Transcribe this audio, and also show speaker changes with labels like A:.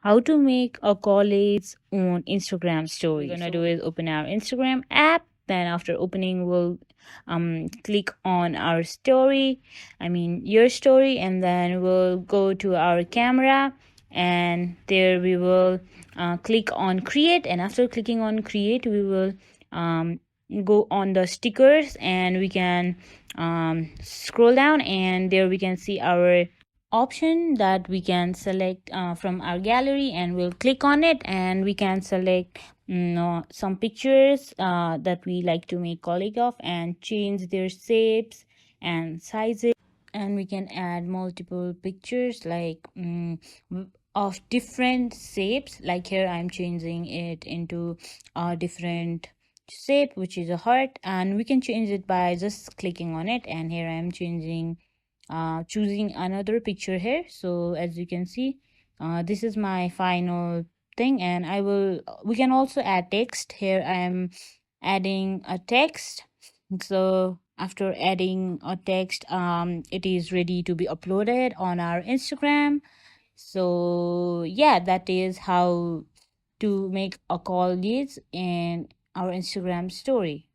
A: how to make a college on Instagram story. We're gonna do is open our Instagram app. Then after opening, we'll click on our story. I mean your story, and then we'll go to our camera, and there we will click on create. And after clicking on create, we will go on the stickers, and we can scroll down, and there we can see our option that we can select from our gallery, and we'll click on it, and we can select some pictures that we like to make collage of, and change their shapes and sizes. And we can add multiple pictures like of different shapes. Like here I'm changing it into a different shape, which is a heart, and we can change it by just clicking on it. And here I'm choosing another picture here. So as you can see, this is my final thing. And we can also add text. Here I am adding a text. So after adding a text, it is ready to be uploaded on our Instagram. So yeah, that is how to make a collage in our Instagram story.